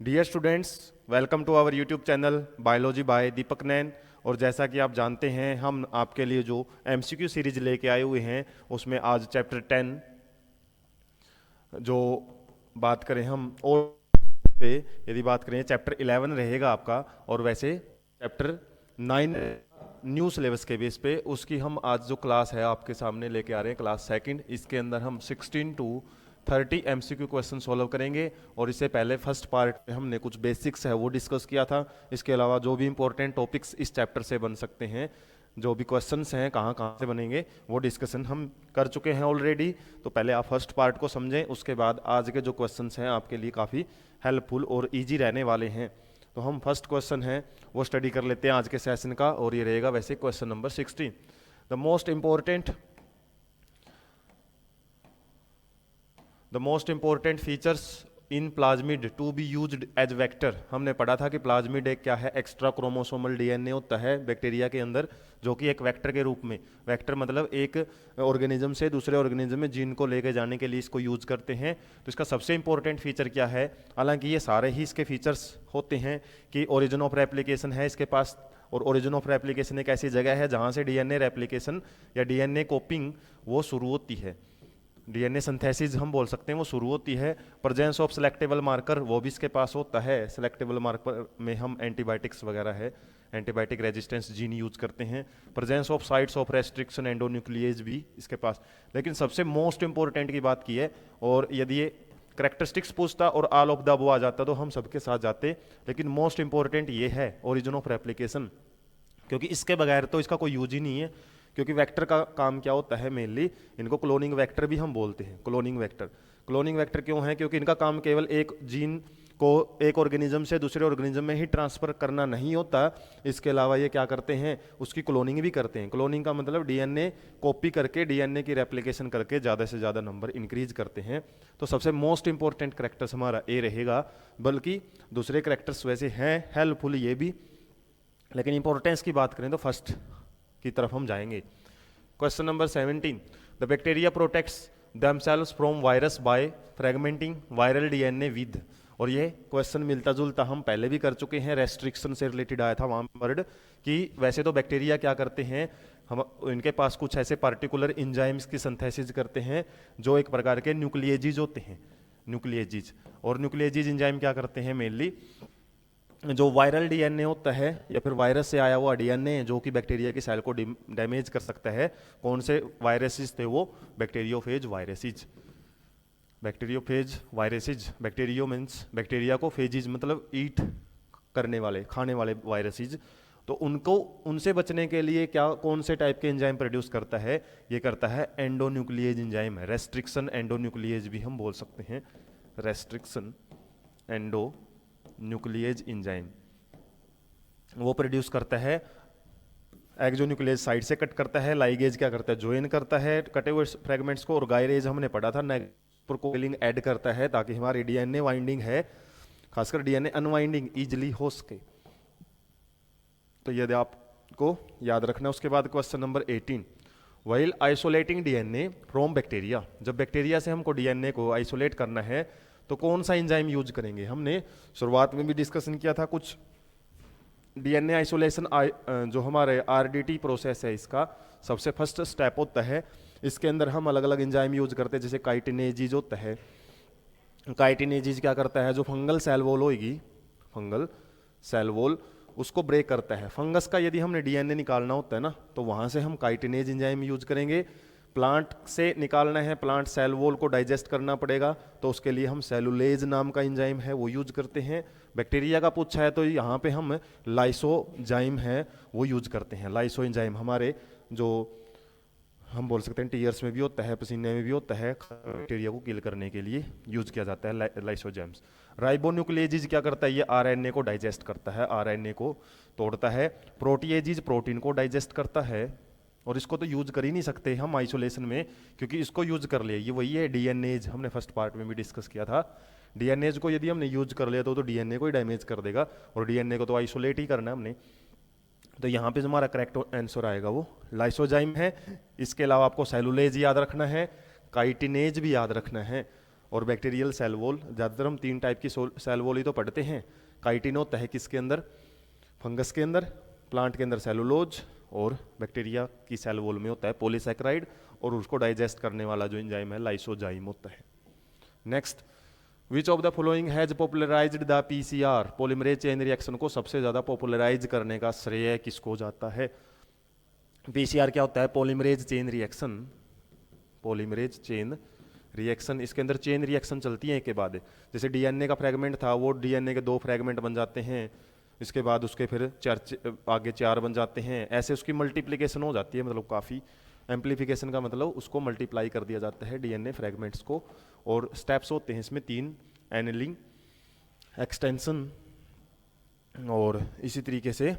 Dear students, welcome to our YouTube channel biology by Deepak Nain. और जैसा कि आप जानते हैं, हम आपके लिए जो एमसीक्यू सीरीज लेके आए हुए हैं उसमें आज चैप्टर 10 जो बात करें हम और पे यदि बात करें चैप्टर 11 रहेगा आपका। और वैसे चैप्टर 9 न्यू सिलेबस के बेस पे उसकी हम आज जो क्लास है आपके सामने लेके आ रहे हैं, क्लास सेकंड। इसके अंदर हम 16 टू 30 एमसीक्यू क्वेश्चन सॉल्व करेंगे। और इससे पहले फर्स्ट पार्ट में हमने कुछ बेसिक्स है वो डिस्कस किया था। इसके अलावा जो भी इंपॉर्टेंट टॉपिक्स इस चैप्टर से बन सकते हैं, जो भी क्वेश्चंस हैं कहाँ कहाँ से बनेंगे, वो डिस्कशन हम कर चुके हैं ऑलरेडी। तो पहले आप फर्स्ट पार्ट को समझें, उसके बाद आज के जो क्वेश्चंस हैं आपके लिए काफ़ी हेल्पफुल और इजी रहने वाले हैं। तो हम फर्स्ट क्वेश्चन है वो स्टडी कर लेते हैं आज के सेशन का, और ये रहेगा वैसे question number 16। The most important features in plasmid to be used as vector. हमने पढ़ा था कि प्लाज्मिड एक क्या है, एक्स्ट्रा क्रोमोसोमल डीएनए होता है बैक्टीरिया के अंदर, जो कि एक वेक्टर के रूप में, वेक्टर मतलब एक ऑर्गेनिज्म से दूसरे ऑर्गेनिज्म में जीन को लेके जाने के लिए इसको यूज करते हैं। तो इसका सबसे इंपॉर्टेंट फीचर क्या है, हालांकि ये सारे ही इसके फीचर्स होते हैं कि ओरिजिन ऑफ रेप्लिकेशन है इसके पास। और ओरिजिन ऑफ रेप्लिकेशन एक ऐसी जगह है जहाँ से डीएनए रेप्लिकेशन या डीएनए कॉपिंग वो शुरू होती है, डीएनए सिंथेसिस हम बोल सकते हैं वो शुरू होती है। प्रेजेंस ऑफ सेलेक्टेबल मार्कर वो भी इसके पास होता है। सेलेक्टेबल मार्कर में हम एंटीबायोटिक्स वगैरह है, एंटीबायोटिक रेजिस्टेंस जीन यूज करते हैं। Presence of sites of restriction endonuclease भी इसके पास। लेकिन सबसे मोस्ट इंपॉर्टेंट की बात की है, और यदि ये करेक्टरिस्टिक्स पूछता और ऑल ऑफ द अबव आ जाता तो हम सबके साथ जाते, लेकिन मोस्ट इंपॉर्टेंट ये है ओरिजिन ऑफ रेप्लिकेशन, क्योंकि इसके बगैर तो इसका कोई यूज ही नहीं है। क्योंकि वेक्टर का काम क्या होता है, मेनली इनको क्लोनिंग वेक्टर भी हम बोलते हैं। क्लोनिंग वेक्टर क्यों है, क्योंकि इनका काम केवल एक जीन को एक ऑर्गेनिज्म से दूसरे ऑर्गेनिज्म में ही ट्रांसफर करना नहीं होता, इसके अलावा ये क्या करते हैं, उसकी क्लोनिंग भी करते हैं। क्लोनिंग का मतलब डीएनए कॉपी करके डीएनए की रेप्लिकेशन करके ज़्यादा से ज़्यादा नंबर इंक्रीज करते हैं। तो सबसे मोस्ट इंपॉर्टेंट करेक्टर्स हमारा ए रहेगा, बल्कि दूसरे करेक्टर्स वैसे हैं हेल्पफुल ये भी, लेकिन इंपॉर्टेंस की बात करें तो फर्स्ट की तरफ हम जाएंगे। Question number 17, the bacteria protects themselves from virus bye फ्रेगमेंटिंग viral DNA with. और ये क्वेश्चन मिलता जुलता हम पहले भी कर चुके हैं, रेस्ट्रिक्शन से रिलेटेड आया था वहां वर्ड कि वैसे तो बैक्टीरिया क्या करते हैं, हम इनके पास कुछ ऐसे पार्टिकुलर इंजाइम्स की सिंथेसिस करते हैं जो एक प्रकार के न्यूक्लिएजिज होते हैं, न्यूक्लिएजिज। और न्यूक्लिएजिज इंजाइम क्या करते हैं, मेनली जो वायरल डीएनए होता है या फिर वायरस से आया हुआ डीएनए जो कि बैक्टीरिया की सेल को डैमेज कर सकता है। कौन से वायरसेस थे वो, bacteriophage viruses. Bacteriophage viruses, bacterio means bacteria को, फेजिज मतलब ईट करने वाले, खाने वाले वायरसेज। तो उनको, उनसे बचने के लिए क्या, कौन से टाइप के एंजाइम प्रोड्यूस करता है, ये करता है एंडोन्यूक्लिएज एंजाइम, रेस्ट्रिक्शन एंडोन्यूक्लिएज भी हम बोल सकते हैं, रेस्ट्रिक्शन एंडो न्यूक्लिएज एंजाइम वो प्रोड्यूस करता है। एक्सोन्यूक्लिएज साइड से कट करता है, लाइगेज क्या करता है, ज्वाइन करता है कटे हुए फ्रेगमेंट्स को, और गायरेज हमने पढ़ा था नेगेटिव ऐड करता है ताकि हमारी डीएनए वाइंडिंग है, खासकर डीएनए अनवाइंडिंग इजिली हो सके। तो यदि आपको याद रखना। उसके बाद question number 18, while isolating DNA from bacteria. जब बैक्टीरिया से हमको डीएनए को आइसोलेट करना है तो कौन सा एंजाइम यूज करेंगे। हमने शुरुआत में भी डिस्कशन किया था कुछ डीएनए आइसोलेशन, जो हमारे आरडीटी प्रोसेस है इसका सबसे फर्स्ट स्टेप होता है। इसके अंदर हम अलग अलग एंजाइम यूज करते हैं, जैसे काइटिनेजीज होता है। काइटिनेजीज क्या करता है, जो फंगल सेल वॉल होगी, फंगल सेल वॉल उसको ब्रेक करता है। फंगस का यदि हमने डीएनए निकालना होता है ना, तो वहां से हम काइटिनेज एंजाइम यूज करेंगे। प्लांट से निकालना है, प्लांट सेल वॉल को डाइजेस्ट करना पड़ेगा, तो उसके लिए हम सेलुलेज नाम का एंजाइम है वो यूज करते हैं। बैक्टीरिया का पूछा है तो यहाँ पे हम लाइसोजाइम है वो यूज करते हैं। लाइसो एंजाइम हमारे जो हम बोल सकते हैं टीयर्स में भी होता है, पसीने में भी होता है, बैक्टीरिया को किल करने के लिए यूज किया जाता है लाइसोजाइम्स। राइबोन्यूक्लिएजिज क्या करता है, ये आरएनए को डाइजेस्ट करता है, आरएनए को तोड़ता है। प्रोटीएजिज प्रोटीन को डाइजेस्ट करता है, और इसको तो यूज कर ही नहीं सकते हम आइसोलेशन में, क्योंकि इसको यूज कर लिया, ये वही है डीएनएज, हमने फर्स्ट पार्ट में भी डिस्कस किया था। डीएनएज को यदि हमने यूज कर लिया तो डीएनए को ही डैमेज कर देगा, और डीएनए को तो आइसोलेट ही करना है हमने। तो यहाँ पे जो हमारा करेक्ट आंसर आएगा वो लाइसोजाइम है। इसके अलावा आपको सेलुलेज याद रखना है, काइटिनेज भी याद रखना है। और बैक्टीरियल सेल वॉल। ज़्यादातर हम 3 टाइप की सेल वॉल ही तो पढ़ते हैं। काइटिन होता है किसके अंदर, फंगस के अंदर, प्लांट के अंदर सेलुलोज, और बैक्टीरिया की सेल वॉल में होता है पॉलीसैकेराइड, और उसको डाइजेस्ट करने वाला जो एंजाइम है लाइसोजाइम होता है। Next, which of the following has popularised the PCR, polymerase chain reaction को सबसे ज़्यादा पॉपुलराइज करने का श्रेय किसको जाता है। पीसीआर क्या होता है, polymerase chain reaction, polymerase chain reaction. इसके अंदर चेन रिएक्शन चलती है एक के बाद, जैसे डीएनए का फ्रेगमेंट था वो डीएनए के 2 फ्रेगमेंट बन जाते हैं, इसके बाद उसके फिर आगे 4 बन जाते हैं, ऐसे उसकी मल्टीप्लिकेशन हो जाती है, मतलब काफ़ी एम्पलीफिकेशन का मतलब उसको मल्टीप्लाई कर दिया जाता है डीएनए फ्रेगमेंट्स को। और स्टेप्स होते हैं इसमें 3, एनिलिंग, एक्सटेंशन, और इसी तरीके से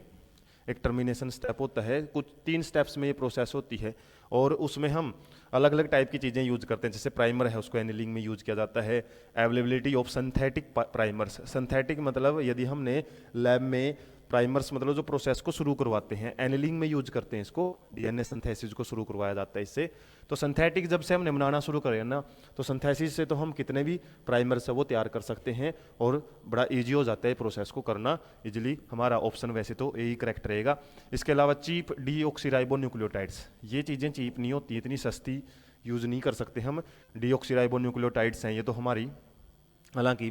एक टर्मिनेशन स्टेप होता है। कुछ 3 स्टेप्स में ये प्रोसेस होती है, और उसमें हम अलग अलग टाइप की चीज़ें यूज करते हैं। जैसे प्राइमर है उसको एनिलिंग में यूज किया जाता है। Availability of synthetic primers, synthetic मतलब यदि हमने लैब में प्राइमर्स मतलब जो प्रोसेस को शुरू करवाते हैं, एनिलिंग में यूज करते हैं इसको, डीएनए सिंथेसिस को शुरू करवाया जाता है इससे। तो सिंथेटिक जब से हमने बनाना शुरू करें ना, तो सिंथेसिस से तो हम कितने भी प्राइमर्स है वो तैयार कर सकते हैं, और बड़ा इजी हो जाता है प्रोसेस को करना इजिली। हमारा ऑप्शन वैसे तो यही करेक्ट रहेगा। इसके अलावा चीप डीऑक्सीराइबो न्यूक्लियोटाइड्स, ये चीज़ें चीप नहीं होती, इतनी सस्ती यूज़ नहीं कर सकते हम। डीऑक्सीराइबो न्यूक्लियोटाइड्स हैं ये तो हमारी हालांकि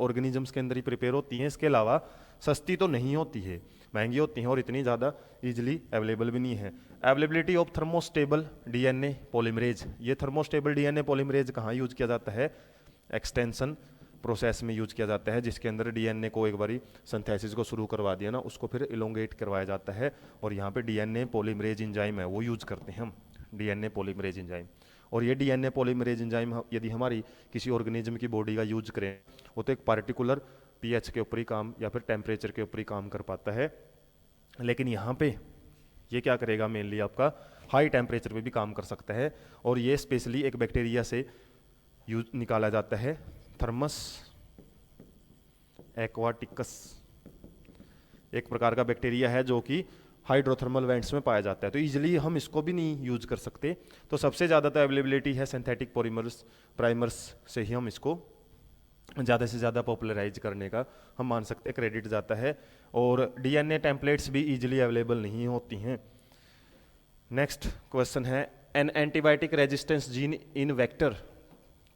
ऑर्गेनिजम्स के अंदर ही प्रिपेयर होती हैं, इसके अलावा सस्ती तो नहीं होती है, महंगी होती हैं, और इतनी ज़्यादा इजीली अवेलेबल भी नहीं है। Availability of thermostable DNA polymerase, ये थर्मोस्टेबल डीएनए पॉलीमरेज कहाँ यूज किया जाता है, एक्सटेंशन प्रोसेस में यूज किया जाता है, जिसके अंदर डीएनए को एक बारी सिंथेसिस को शुरू करवा दिया ना, उसको फिर इलोंगेट करवाया जाता है, और यहाँ पे डीएनए पॉलीमरेज एंजाइम है वो यूज करते हैं हम, डीएनए पॉलीमरेज एंजाइम। और ये डीएनए पॉलीमरेज एंजाइम यदि हमारी किसी ऑर्गेनिज्म की बॉडी का यूज करें, वो तो एक पार्टिकुलर पीएच के ऊपर ही काम या फिर टेम्परेचर के ऊपर ही काम कर पाता है, लेकिन यहाँ पे ये क्या करेगा, मेनली आपका हाई टेम्परेचर पे भी काम कर सकता है। और ये स्पेशली एक बैक्टीरिया से यूज निकाला जाता है, थर्मस एक्वाटिकस, एक प्रकार का बैक्टीरिया है जो कि हाइड्रोथर्मल वेंट्स में पाया जाता है, तो इजीली हम इसको भी नहीं यूज कर सकते। तो सबसे ज़्यादा तो अवेलेबिलिटी है सिंथेटिक प्राइमर्स से ही हम इसको ज़्यादा से ज़्यादा पॉपुलराइज करने का हम मान सकते हैं क्रेडिट जाता है। और डीएनए टेम्पलेट्स भी इजीली अवेलेबल नहीं होती हैं। नेक्स्ट क्वेश्चन है, an antibiotic resistance gene in vector,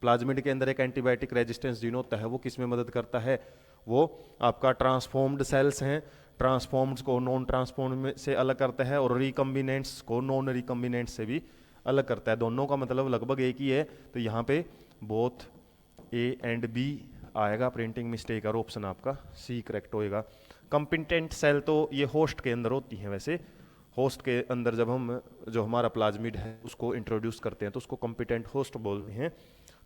plasmid के अंदर एक एंटीबायोटिक रेजिस्टेंस जीन होता है, वो किस में मदद करता है, वो आपका ट्रांसफॉर्म्ड सेल्स हैं, ट्रांसफॉर्म्ड को नॉन ट्रांसफॉर्म्ड से अलग करता है, और रिकम्बिनेंट्स को नॉन रिकम्बिनेंट्स से भी अलग करता है। दोनों का मतलब लगभग एक ही है, तो यहाँ पे बोथ ए एंड बी आएगा, प्रिंटिंग मिस्टेक और ऑप्शन आपका सी करेक्ट होएगा। कंपिटेंट सेल तो ये होस्ट के अंदर होती हैं, वैसे होस्ट के अंदर जब हम जो हमारा प्लाज्मिड है उसको इंट्रोड्यूस करते हैं तो उसको कंपिटेंट होस्ट बोलते हैं।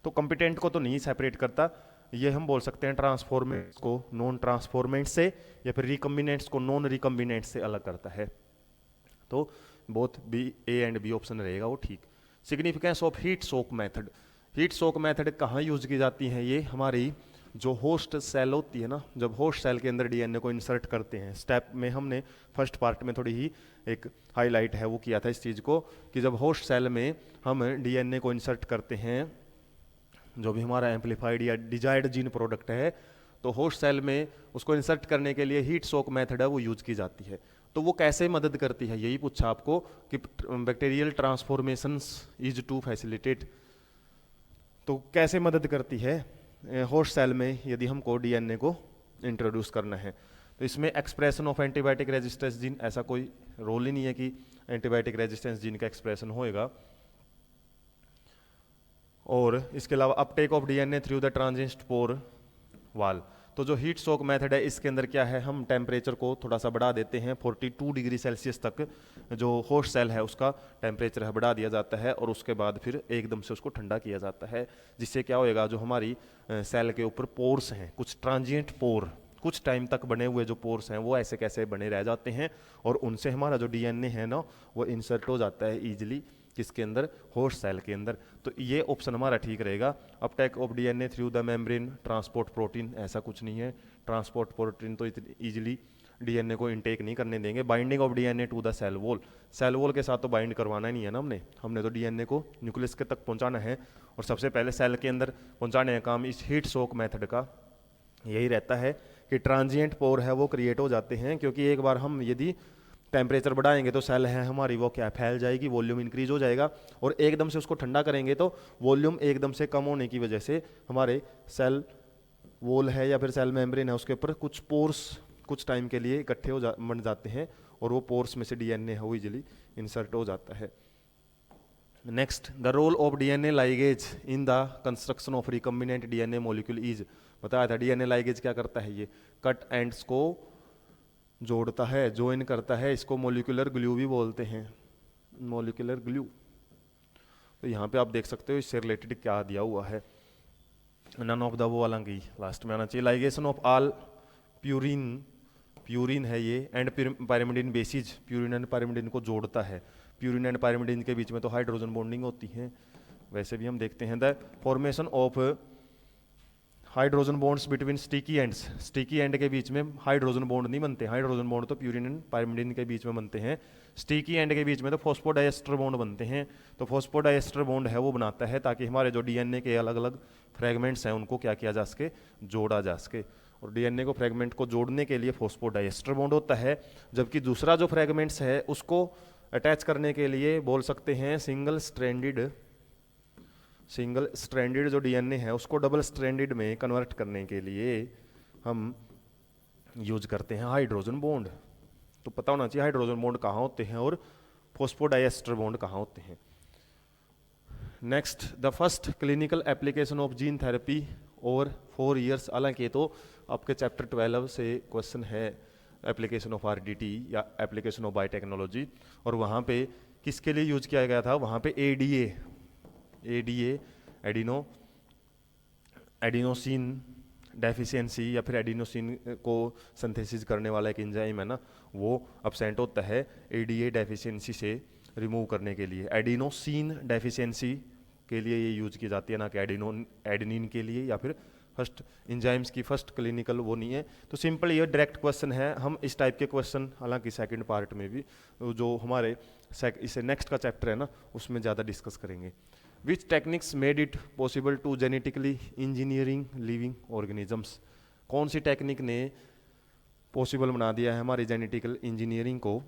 तो कंपिटेंट को तो नहीं सेपरेट करता, ये हम बोल सकते हैं ट्रांसफॉर्मेंट्स को नॉन ट्रांसफॉर्मेंट से, या फिर रिकम्बिनेंट्स को नॉन रिकम्बिनेंट से अलग करता है। तो both B, A and B option रहेगा वो ठीक। Significance of heat shock method, heat shock method कहाँ यूज की जाती है, ये हमारी जो होस्ट सेल होती है ना, जब होस्ट सेल के अंदर डीएनए को इंसर्ट करते हैं, स्टेप में हमने फर्स्ट पार्ट में थोड़ी ही एक हाईलाइट है वो किया था इस चीज़ को, कि जब होस्ट सेल में हम डीएनए को इंसर्ट करते हैं, जो भी हमारा एम्पलीफाइड या डिजायर्ड जीन प्रोडक्ट है, तो होस्ट सेल में उसको इंसर्ट करने के लिए हीट सोक मेथड है वो यूज की जाती है। तो वो कैसे मदद करती है, यही पूछा आपको कि bacterial transformations is to facilitate, तो कैसे मदद करती है होस्ट सेल में यदि हमको डीएनए को इंट्रोड्यूस करना है। तो इसमें expression of antibiotic resistance gene, ऐसा कोई रोल ही नहीं है कि एंटीबायोटिक रेजिस्टेंस जीन का एक्सप्रेशन होएगा। और इसके अलावा uptake of DNA through the transit pore wall, तो जो हीट सोक मेथड है इसके अंदर क्या है, हम टेम्परेचर को थोड़ा सा बढ़ा देते हैं, 42 डिग्री सेल्सियस तक जो होस्ट सेल है उसका टेम्परेचर है बढ़ा दिया जाता है, और उसके बाद फिर एकदम से उसको ठंडा किया जाता है, जिससे क्या होएगा, जो हमारी सेल के ऊपर पोर्स हैं, कुछ ट्रांजिएंट पोर, कुछ टाइम तक बने हुए जो पोर्स हैं वो ऐसे कैसे बने रह जाते हैं, और उनसे हमारा जो डीएनए है ना वो इंसर्ट हो जाता है ईजिली किसके अंदर, होस्ट सेल के अंदर। तो ये ऑप्शन हमारा ठीक रहेगा। Uptake of DNA through the membrane transport protein, ऐसा कुछ नहीं है, ट्रांसपोर्ट प्रोटीन तो इतनी ईजिली डीएनए को इनटेक नहीं करने देंगे। Binding of DNA to the cell wall, cell wall के साथ तो बाइंड करवाना ही नहीं है ना हमने तो डीएनए को न्यूक्लियस के तक पहुंचाना है, और सबसे पहले सेल के अंदर पहुंचाने का काम इस हीट शॉक मेथड का यही रहता है कि ट्रांजिएंट पोर है वो क्रिएट हो जाते हैं, क्योंकि एक बार हम यदि टेम्परेचर बढ़ाएंगे तो सेल है हमारी वो क्या फैल जाएगी, वॉल्यूम इंक्रीज हो जाएगा, और एकदम से उसको ठंडा करेंगे तो वॉल्यूम एकदम से कम होने की वजह से हमारे सेल वॉल है या फिर सेल मेम्ब्रेन है उसके ऊपर कुछ पोर्स कुछ टाइम के लिए इकट्ठे बन जाते हैं, और वो पोर्स में से डीएनए है वो इजीली इंसर्ट हो जाता है। Next, the role of DNA ligase in the construction of recombinant DNA molecule is, बताया था डीएनए लाइगेज क्या करता है, ये कट एंड्स को जोड़ता है, ज्वाइन करता है, इसको मॉलिक्यूलर ग्लू भी बोलते हैं, मॉलिक्यूलर ग्लू। तो यहाँ पे आप देख सकते हो इससे रिलेटेड क्या दिया हुआ है, नन ऑफ द वो वाला की लास्ट में आना चाहिए। Ligation of all purine, purine है ये, and pyrimidine bases, purine and pyrimidine को जोड़ता है, प्यूरिन एंड पायरिमिडिन के बीच में तो हाइड्रोजन बॉन्डिंग होती है, वैसे भी हम देखते हैं the formation of hydrogen bonds between sticky ends, sticky and के बीच में हाइड्रोजन बॉन्ड नहीं बनते, हाइड्रोजन बॉन्ड तो प्यूरिन एंड पायरिमिडिन के बीच में बनते हैं, स्टिकी एंड के बीच में तो फॉस्फोडाइएस्टर बॉन्ड बनते हैं, तो फॉस्फोडाइएस्टर बॉन्ड है वो बनाता है ताकि हमारे जो डीएनए के अलग अलग फ्रेगमेंट्स हैं उनको क्या किया जा सके, जोड़ा जा सके, और डीएनए को फ्रेगमेंट को जोड़ने के लिए फॉस्फोडाइएस्टर बॉन्ड होता है, जबकि दूसरा जो फ्रेगमेंट्स है उसको अटैच करने के लिए बोल सकते हैं सिंगल स्ट्रैंडेड जो डीएनए है उसको डबल स्ट्रैंडेड में कन्वर्ट करने के लिए हम यूज करते हैं हाइड्रोजन बॉन्ड। तो पता होना चाहिए हाइड्रोजन बॉन्ड कहाँ होते हैं और फॉस्फोडाइएस्टर बॉन्ड कहाँ होते हैं। Next, the first clinical application of gene therapy over 4 years, हालांकि तो आपके चैप्टर 12 से क्वेश्चन है एप्लीकेशन ऑफ आरडीटी या एप्लीकेशन ऑफ बायोटेक्नोलॉजी, और वहाँ पे किसके लिए यूज किया गया था, वहाँ पे एडीए एडिनोसिन डेफिशिएंसी या फिर एडिनोसिन को सिंथेसिस करने वाला एक एंजाइम है ना, वो अब्सेंट होता है एडीए डेफिशिएंसी से रिमूव करने के लिए, एडिनोसिन डेफिशिएंसी के लिए ये यूज की जाती है, ना कि एडेनिन के लिए, या फिर फर्स्ट एंजाइम्स की फर्स्ट क्लिनिकल वो नहीं है। तो सिंपल ये डायरेक्ट क्वेश्चन है, हम इस टाइप के क्वेश्चन हालांकि सेकंड पार्ट में भी जो हमारे इसे नेक्स्ट का चैप्टर है ना उसमें ज़्यादा डिस्कस करेंगे। Which techniques made it possible to genetically engineering living organisms, कौन सी टेक्निक ने पॉसिबल बना दिया है हमारी जेनेटिकल इंजीनियरिंग को,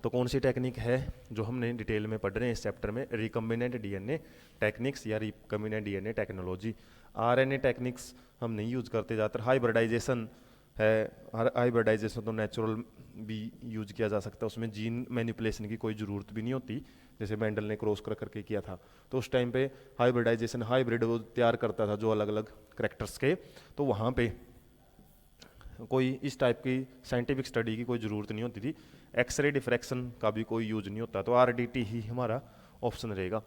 तो कौन सी टेक्निक है जो हमने डिटेल में पढ़ रहे हैं इस चैप्टर में, रिकम्बिनेंट डीएनए टेक्निक्स या recombinant DNA technology. RNA techniques हम नहीं यूज करते ज़्यादातर, हाइब्रिडाइजेशन है, हाइब्रिडाइजेशन तो नेचुरल भी यूज किया जा सकता है, उसमें जीन मैनिपुलेशन की कोई ज़रूरत भी नहीं होती, जैसे मेंडल ने क्रॉस कर करके किया था, तो उस टाइम पे हाइब्रिडाइजेशन हाइब्रिड वो तैयार करता था जो अलग अलग करेक्टर्स के, तो वहाँ पे कोई इस टाइप की साइंटिफिक स्टडी की कोई ज़रूरत नहीं होती थी, एक्सरे डिफ्रैक्शन का भी कोई यूज नहीं होता, तो आरडीटी ही हमारा ऑप्शन रहेगा।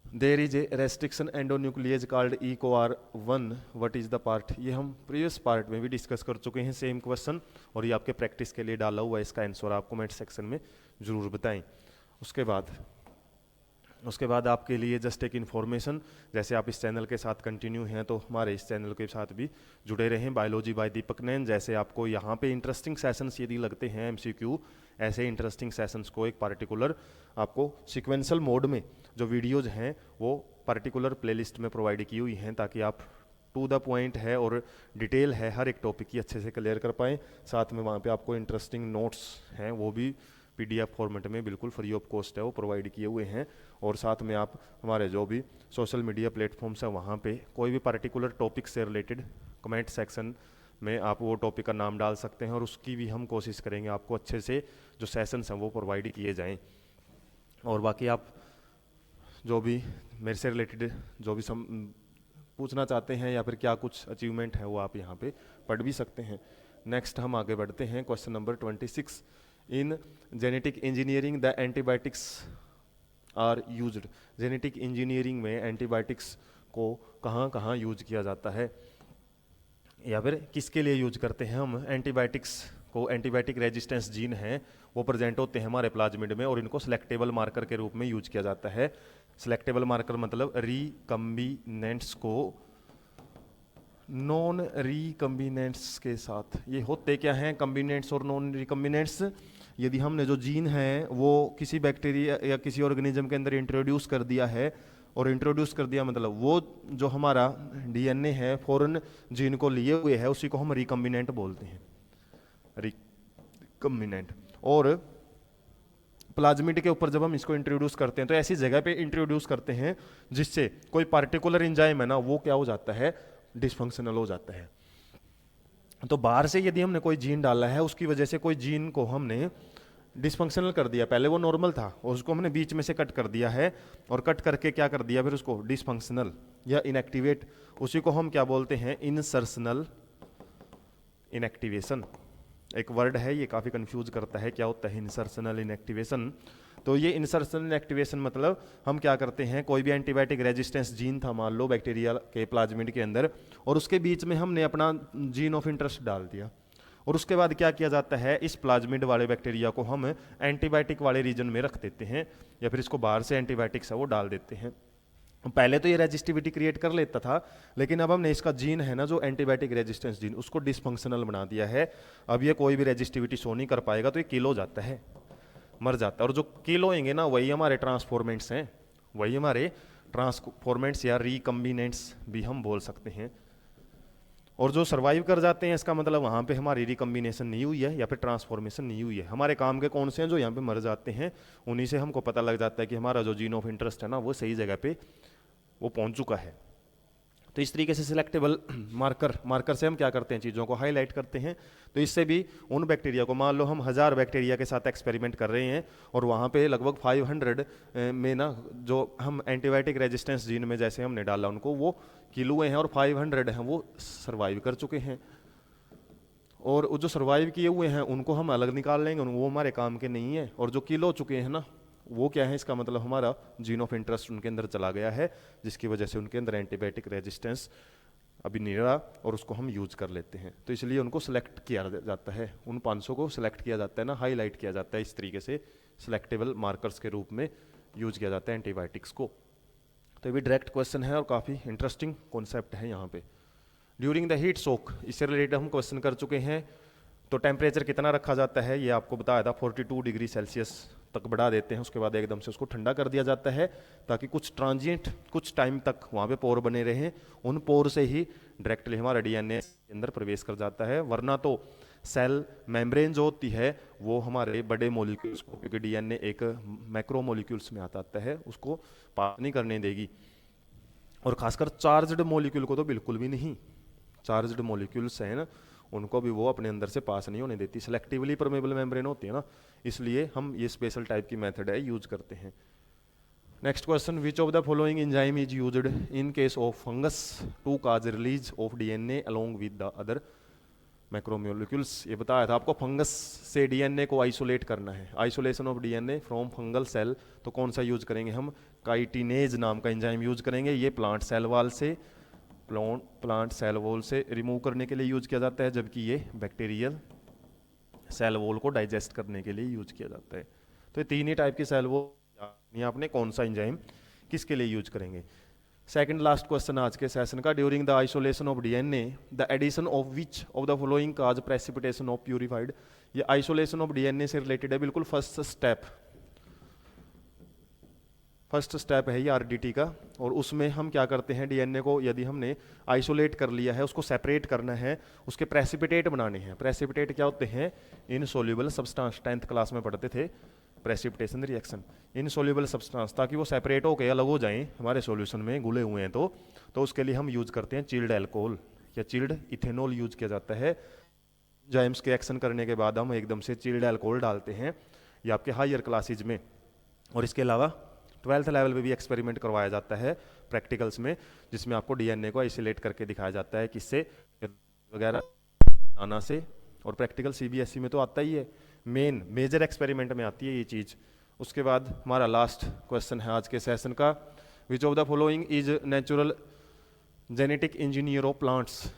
There is a restriction endonuclease called EcoR1, what is the part, ये हम प्रीवियस पार्ट में भी डिस्कस कर चुके हैं सेम क्वेश्चन, और ये आपके प्रैक्टिस के लिए डाला हुआ है, इसका आंसर आप कमेंट सेक्शन में ज़रूर बताएं। उसके बाद आपके लिए जस्ट एक इन्फॉर्मेशन, जैसे आप इस चैनल के साथ कंटिन्यू हैं तो हमारे इस चैनल के साथ भी जुड़े रहें, बायोलॉजी बाय दीपक नैन। जैसे आपको यहाँ पे इंटरेस्टिंग सेशंस यदि लगते हैं MCQ, ऐसे इंटरेस्टिंग सेशंस को एक पार्टिकुलर आपको सिक्वेंशल मोड में जो वीडियोज हैं वो पार्टिकुलर प्लेलिस्ट में प्रोवाइड की हुई हैं, ताकि आप टू द पॉइंट है और डिटेल है हर एक टॉपिक की अच्छे से क्लियर कर पाएँ। साथ में वहाँ पे आपको इंटरेस्टिंग नोट्स हैं वो भी PDF फॉर्मेट में बिल्कुल फ्री ऑफ कॉस्ट है वो प्रोवाइड किए हुए हैं, और साथ में आप हमारे जो भी सोशल मीडिया प्लेटफॉर्म्स हैं वहाँ पे कोई भी पर्टिकुलर टॉपिक से रिलेटेड कमेंट सेक्शन में आप वो टॉपिक का नाम डाल सकते हैं, और उसकी भी हम कोशिश करेंगे आपको अच्छे से जो सेशंस हैं वो प्रोवाइड किए जाएं। और बाकी आप जो भी मेरे से रिलेटेड जो भी पूछना चाहते हैं या फिर क्या कुछ अचीवमेंट है वो आप यहाँ पे पढ़ भी सकते हैं। नेक्स्ट हम आगे बढ़ते हैं, question number 26, in genetic engineering the antibiotics are used, genetic engineering में एंटीबायोटिक्स को कहाँ कहाँ यूज किया जाता है, या फिर किसके लिए यूज करते हैं हम एंटीबायोटिक्स को। एंटीबायोटिक रेजिस्टेंस जीन हैं वो प्रेजेंट होते हैं हमारे प्लाज्मिड में, और इनको सिलेक्टेबल मार्कर के रूप में यूज किया जाता है। सिलेक्टेबल मार्कर मतलब रिकम्बिनेंट्स को नॉन रिकम्बिनेंट्स के साथ ये होते क्या हैं, कम्बिनेंट्स और नॉन रिकम्बिनेंट्स। यदि हमने जो जीन है वो किसी बैक्टीरिया या किसी ऑर्गेनिज्म के अंदर इंट्रोड्यूस कर दिया है, और इंट्रोड्यूस कर दिया मतलब वो जो हमारा डीएनए है फॉरेन जीन को लिए हुए है, उसी को हम रिकम्बिनेंट बोलते हैं, रिकम्बिनेंट। और प्लाज्मिड के ऊपर जब हम इसको इंट्रोड्यूस करते हैं तो ऐसी जगह पे इंट्रोड्यूस करते हैं जिससे कोई पार्टिकुलर एंजाइम है ना वो क्या हो जाता है, डिसफंक्शनल हो जाता है। तो बाहर से यदि हमने कोई जीन डाला है, उसकी वजह से कोई जीन को हमने डिसफंक्शनल कर दिया, पहले वो नॉर्मल था और उसको हमने बीच में से कट कर दिया है, और कट करके क्या कर दिया फिर उसको डिसफंक्शनल या इनएक्टिवेट, उसी को हम क्या बोलते हैं, इंसर्शनल इनएक्टिवेशन। एक वर्ड है ये काफ़ी कंफ्यूज करता है, क्या होता है इंसर्शनल इनएक्टिवेशन। तो ये इंसर्शनल इनएक्टिवेशन मतलब हम क्या करते हैं, कोई भी एंटीबायोटिक रेजिस्टेंस जीन था मान लो बैक्टीरिया के प्लाज्मिड के अंदर, और उसके बीच में हमने अपना जीन ऑफ इंटरेस्ट डाल दिया, और उसके बाद क्या किया जाता है, इस प्लाज्मिड वाले बैक्टीरिया को हम एंटीबायोटिक वाले रीजन में रख देते हैं, या फिर इसको बाहर से एंटीबायोटिक्स है वो डाल देते हैं। पहले तो ये रेजिस्टिविटी क्रिएट कर लेता था, लेकिन अब हमने इसका जीन है ना जो एंटीबायोटिक रेजिस्टेंस जीन, उसको डिसफंक्शनल बना दिया है। अब ये कोई भी रेजिस्टिविटी शो नहीं कर पाएगा, तो ये किल हो जाता है, मर जाता है। और जो किल होएंगे ना वही हमारे ट्रांसफॉर्मेंट्स हैं, वही हमारे ट्रांसफॉर्मेंट्स या रिकम्बिनेंट्स भी हम बोल सकते हैं। और जो सर्वाइव कर जाते हैं इसका मतलब वहाँ पे हमारी रिकम्बिनेशन नहीं हुई है या फिर ट्रांसफॉर्मेशन नहीं हुई है। हमारे काम के कौन से हैं जो यहाँ पे मर जाते हैं, उन्हीं से हमको पता लग जाता है कि हमारा जो जीन ऑफ इंटरेस्ट है ना वो सही जगह पे वो पहुँच चुका है। तो इस तरीके से सिलेक्टेबल मार्कर से हम क्या करते हैं, चीज़ों को हाईलाइट करते हैं। तो इससे भी उन बैक्टीरिया को, मान लो हम 1000 बैक्टीरिया के साथ एक्सपेरिमेंट कर रहे हैं और वहाँ पे लगभग 500 में ना जो हम एंटीबायोटिक रेजिस्टेंस जीन में जैसे हमने डाला उनको वो किल हुए हैं, और 500 हैं वो सर्वाइव कर चुके हैं। और जो सर्वाइव किए हुए हैं उनको हम अलग निकाल लेंगे, वो हमारे काम के नहीं है। और जो किल हो चुके हैं ना वो क्या है, इसका मतलब हमारा जीन ऑफ इंटरेस्ट उनके अंदर चला गया है, जिसकी वजह से उनके अंदर एंटीबायोटिक रेजिस्टेंस अभी नहीं रहा और उसको हम यूज कर लेते हैं। तो इसलिए उनको सिलेक्ट किया जाता है, उन 500 को सिलेक्ट किया जाता है ना, हाईलाइट किया जाता है, इस तरीके से सिलेक्टेबल मार्कर्स के रूप में यूज किया जाता है एंटीबायोटिक्स को। तो ये भी डायरेक्ट क्वेश्चन है और काफ़ी इंटरेस्टिंग कॉन्सेप्ट है यहाँ पे। ड्यूरिंग द हीट सोक, इससे रिलेटेड हम क्वेश्चन कर चुके हैं। तो टेम्परेचर कितना रखा जाता है ये आपको बताया था, 42 डिग्री सेल्सियस तक बढ़ा देते हैं, उसके बाद एकदम से उसको ठंडा कर दिया जाता है ताकि कुछ ट्रांजिएंट कुछ टाइम तक वहाँ पे पोर बने रहें, उन पोर से ही डायरेक्टली हमारा डीएनए के अंदर प्रवेश कर जाता है। वरना तो सेल मेम्ब्रेन जो होती है वो हमारे बड़े मोलिक्यूल्स को, क्योंकि डीएनए एक मैक्रो मोलिक्यूल्स में आता है, उसको पास नहीं करने देगी। और खासकर चार्ज्ड मोलिक्यूल को तो बिल्कुल भी नहीं, चार्ज्ड मोलिक्यूल्स हैं ना उनको भी वो अपने अंदर से पास नहीं होने देती। सेलेक्टिवली परमेबल मेम्ब्रेन होती है ना, इसलिए हम ये स्पेशल टाइप की मेथड है यूज करते हैं। Next question, which of the following enzyme is used in case of fungus to cause release of DNA along with the other macromolecules. ये बताया था आपको, फंगस से डीएनए को आइसोलेट करना है, isolation of DNA from fungal cell. तो कौन सा यूज करेंगे हम, काइटिनेज नाम का एंजाइम यूज करेंगे। ये प्लांट सेल वॉल से रिमूव करने के लिए यूज किया जाता है, जबकि ये बैक्टीरियल सेल वॉल को डाइजेस्ट करने के लिए यूज किया जाता है। तो ये तीन ही टाइप की सेल वॉल, आपने कौन सा एंजाइम किसके लिए यूज करेंगे। सेकंड लास्ट क्वेश्चन आज के सेशन का, during the isolation of DNA the addition of which of the following cause precipitation of purified. ये आइसोलेशन ऑफ डीएनए से रिलेटेड है, बिल्कुल फर्स्ट स्टेप है ये आरडीटी का। और उसमें हम क्या करते हैं, डीएनए को यदि हमने आइसोलेट कर लिया है, उसको सेपरेट करना है, उसके प्रेसिपिटेट बनाने हैं। प्रेसिपिटेट क्या होते हैं, इनसोल्यूबल सब्सटेंस, 10th क्लास में पढ़ते थे प्रेसिपिटेशन रिएक्शन, इनसोल्यूबल सब्सटेंस, ताकि वो सेपरेट होकर अलग हो जाएं हमारे सॉल्यूशन में घुले हुए हैं। तो उसके लिए हम यूज करते हैं चिल्ड एल्कोहल या चिल्ड इथेनॉल यूज किया जाता है। एंजाइम्स के एक्शन करने के बाद हम एकदम से चिल्ड एल्कोहल डालते हैं, ये आपके हायर क्लासेज में। और इसके अलावा 12th लेवल पे भी एक्सपेरिमेंट करवाया जाता है प्रैक्टिकल्स में, जिसमें आपको डीएनए को आइसोलेट करके दिखाया जाता है, किससे, वगैरह नाना से। और प्रैक्टिकल सीबीएसई में तो आता ही है, मेजर एक्सपेरिमेंट में आती है ये चीज़। उसके बाद हमारा लास्ट क्वेश्चन है आज के सेशन का, विच of the following is natural genetic engineer of plants.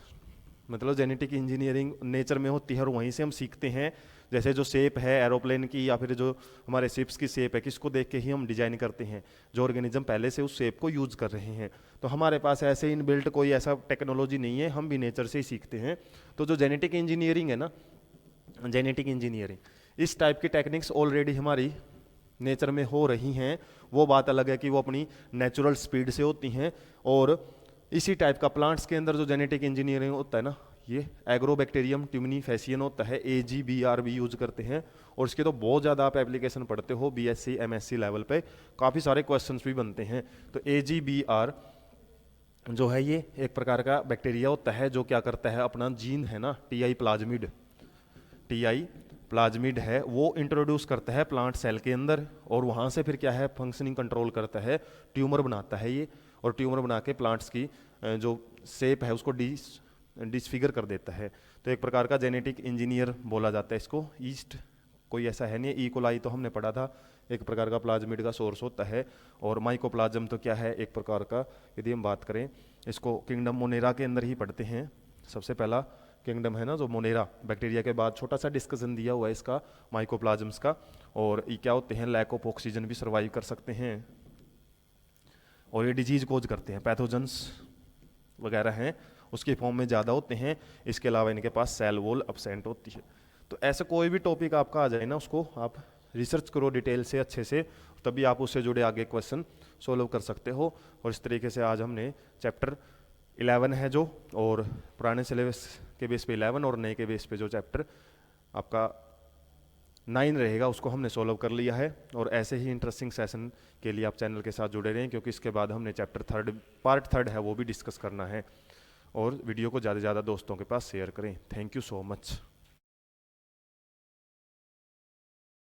मतलब जेनेटिक इंजीनियरिंग नेचर में होती है और वहीं से हम सीखते हैं जैसे जो शेप है एरोप्लेन की या फिर जो हमारे शिप्स की शेप है, किसको देख के ही हम डिजाइन करते हैं? जो ऑर्गेनिज्म पहले से उस शेप को यूज कर रहे हैं। तो हमारे पास ऐसे इनबिल्ट कोई ऐसा टेक्नोलॉजी नहीं है, हम भी नेचर से ही सीखते हैं। तो जो जेनेटिक इंजीनियरिंग है ना, जेनेटिक इंजीनियरिंग, इस टाइप की टेक्निक्स ऑलरेडी हमारी नेचर में हो रही हैं। वो बात अलग है कि वो अपनी नेचुरल स्पीड से होती हैं। और इसी टाइप का प्लांट्स के अंदर जो जेनेटिक इंजीनियरिंग होता है ना, ये एग्रोबैक्टीरियम ट्यूमिनिफेसियन होता है, AGBR भी यूज करते हैं। और इसके तो बहुत ज़्यादा आप एप्लीकेशन पढ़ते हो, BSc MSc लेवल पे काफ़ी सारे क्वेश्चंस भी बनते हैं। तो AGBR जो है ये एक प्रकार का बैक्टीरिया होता है जो क्या करता है, अपना जीन है ना TI प्लाज्मिड है वो इंट्रोड्यूस करता है प्लांट सेल के अंदर, और वहाँ से फिर क्या है फंक्शनिंग कंट्रोल करता है, ट्यूमर बनाता है ये, और ट्यूमर बना के प्लांट्स की जो शेप है उसको डिसफिगर कर देता है। तो एक प्रकार का जेनेटिक इंजीनियर बोला जाता है इसको। ईस्ट कोई ऐसा है नहीं, इकोलाई तो हमने पढ़ा था, एक प्रकार का प्लाज्मिड का सोर्स होता है। और माइकोप्लाज्म तो क्या है, एक प्रकार का, यदि हम बात करें इसको किंगडम मोनेरा के अंदर ही पढ़ते हैं। सबसे पहला किंगडम है ना जो मोनेरा, बैक्टीरिया के बाद छोटा सा डिस्कशन दिया हुआ है इसका माइकोप्लाज्म्स का। और ये क्या होते हैं, लैक ऑफ ऑक्सीजन भी सर्वाइव कर सकते हैं, और ये डिजीज कोज करते हैं, पैथोजेंस वगैरह हैं उसके फॉर्म में ज़्यादा होते हैं। इसके अलावा इनके पास सेल वॉल अब्सेंट होती है। तो ऐसा कोई भी टॉपिक आपका आ जाए ना, उसको आप रिसर्च करो डिटेल से अच्छे से, तभी आप उससे जुड़े आगे क्वेश्चन सोल्व कर सकते हो। और इस तरीके से आज हमने चैप्टर 11 है जो, और पुराने सिलेबस के बेस पे 11 और नए के बेस पे जो चैप्टर आपका 9 रहेगा उसको हमने सोल्व कर लिया है। और ऐसे ही इंटरेस्टिंग सेशन के लिए आप चैनल के साथ जुड़े रहें, क्योंकि इसके बाद हमने चैप्टर पार्ट 3 है वो भी डिस्कस करना है। और वीडियो को ज़्यादा से ज़्यादा दोस्तों के पास शेयर करें। Thank you so much.